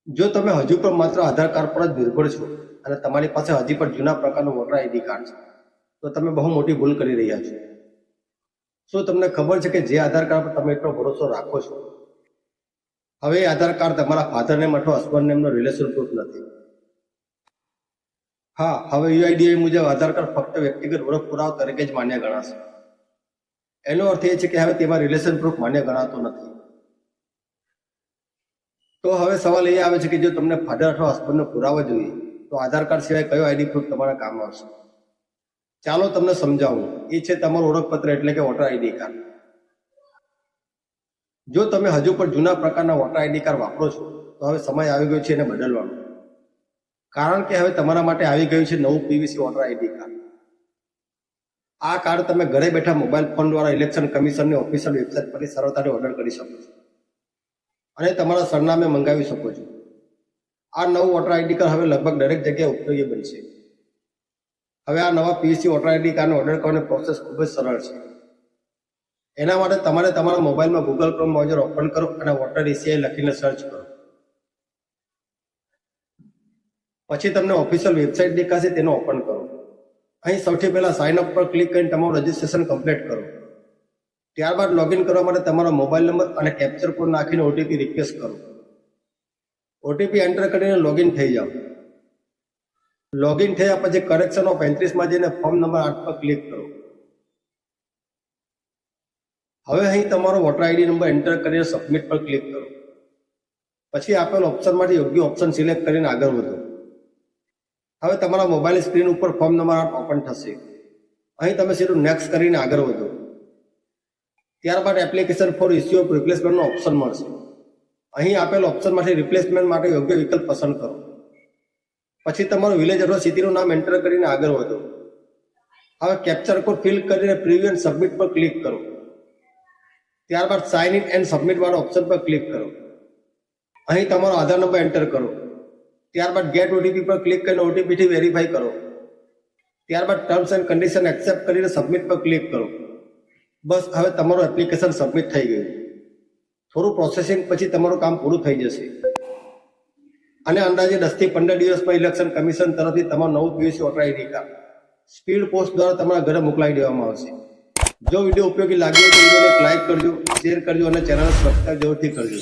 જો તમે હજુ પણ માત્ર આધાર કાર્ડ પર જ નિર્ભર છો અને તમારી પાસે હજી પણ જૂના પ્રકારનું વોટર આઈડી કાર્ડ છે, તો તમે બહુ મોટી ભૂલ કરી રહ્યા છો. શું તમને ખબર છે કે જે આધાર કાર્ડ પર તમે એટલો ભરોસો રાખો છો, હવે એ આધાર કાર્ડ તમારા ફાધર નેમ અથવા હસબન્ડ નેમનો રિલેશન પ્રૂફ નથી. હા, હવે યુઆઈડીએઆઈ મુજબ આધાર કાર્ડ ફક્ત વ્યક્તિગત ઓળખ પુરાવા તરીકે જ માન્ય ગણાશે. એનો અર્થ એ છે કે હવે તેમાં રિલેશન પ્રૂફ માન્ય ગણાતો નથી. તો હવે સવાલ એ આવે છે કે જો તમને ફાધર અથવા હસબન્ડનો પુરાવો જોઈએ, તો આધાર કાર્ડ સિવાય કયો આઈડી પ્રૂફ તમારા કામ આવશે? ચાલો તમને સમજાવું. એ છે તમારું ઓળખપત્ર એટલે કે વોટર આઈડી કાર્ડ. જો તમે હજુ પણ જૂના પ્રકારના વોટર આઈડી કાર્ડ વાપરો છો, તો હવે સમય આવી ગયો છે એને બદલવાનો. કારણ કે હવે તમારા માટે આવી ગયું છે નવું પીવીસી વોટર આઈડી કાર્ડ. આ કાર્ડ તમે ઘરે બેઠા મોબાઈલ ફોન દ્વારા ઇલેક્શન કમિશનની ઓફિશિયલ વેબસાઇટ પરથી સરળતાથી ઓર્ડર કરી શકો છો અને તમારા સરનામે મંગાવી શકો છો. આ નવું વોટર આઈડી કાર્ડ હવે લગભગ દરેક જગ્યાએ ઉપયોગી બનશે. હવે આ નવા પીવીસી વોટર આઈડી કાર્ડને ઓર્ડર કરવાની પ્રોસેસ ખૂબ જ સરળ છે. એના માટે તમારે તમારા મોબાઈલમાં ગૂગલ ક્રોમ બ્રાઉઝર ઓપન કરો અને વોટર ECI લખીને સર્ચ કરો. પછી તમને ઓફિશિયલ વેબસાઇટ દેખાશે, તેનો ઓપન કરો. અહીં સૌથી પહેલા સાઇન અપ પર ક્લિક કરીને તમારું રજીસ્ટ્રેશન કમ્પ્લીટ કરો. ત્યારબાદ લોગિન કરવા માટે તમારો મોબાઈલ નંબર અને કેપ્ચર કોડ નાખીને ઓટીપી રિક્વેસ્ટ કરો. ઓટીપી એન્ટર કરીને લોગિન થઈ જાઓ. લોગિન થયા પછી કરેક્શન ઓફ એન્ટ્રીસમાં જઈને ફોર્મ નંબર 8 પર ક્લિક કરો. હવે અહીં તમારો વોટર આઈડી નંબર એન્ટર કરીને સબમિટ પર ક્લિક કરો. પછી આપેલ ઓપ્શનમાંથી યોગ્ય ઓપ્શન સિલેક્ટ કરીને આગળ વધો. હવે તમારા મોબાઈલ સ્ક્રીન ઉપર ફોર્મ નંબર 8 ઓપન થશે. અહીં તમે સીધું નેક્સ્ટ કરીને આગળ વધો. ત્યારબાદ એપ્લિકેશન ફોર ઇસ્યુ ઓફ રિપ્લેસમેન્ટનો ઓપ્શન મળશે. અહીં આપેલ ઓપ્શનમાંથી રિપ્લેસમેન્ટ માટે યોગ્ય વિકલ્પ પસંદ કરો. પછી તમારું વિલેજ અથવા સિટીનું નામ એન્ટર કરીને આગળ વધો. હવે કેપ્ચર કોડ ફિલ કરીને પ્રિવ્યુ એન્ડ સબમિટ પર ક્લિક કરો. ત્યારબાદ સાઇન ઇન એન્ડ સબમિટ વાળા ઓપ્શન પર ક્લિક કરો. અહીં તમારો આધાર નંબર એન્ટર કરો. ત્યારબાદ ગેટ ઓટીપી પર ક્લિક કરીને ઓટીપીથી વેરીફાઈ કરો. ત્યારબાદ ટર્મ્સ એન્ડ કન્ડિશન એક્સેપ્ટ કરીને સબમિટ પર ક્લિક કરો. બસ, હવે તમારું એપ્લિકેશન સબમિટ થઈ ગયું. થોડું પ્રોસેસિંગ પછી તમારું કામ પૂરું થઈ જશે અને અંદાજે 10 થી 15 દિવસમાં ઇલેક્શન કમિશન તરફથી તમારું નવું PVC voter ID card speed post દ્વારા તમારા ઘરે મોકલાવી દેવામાં આવશે. જો વિડીયો ઉપયોગી લાગ્યો તો વિડીયોને લાઈક કરજો, શેર કરજો અને ચેનલને સબસ્ક્રાઈબ જરૂરથી કરજો.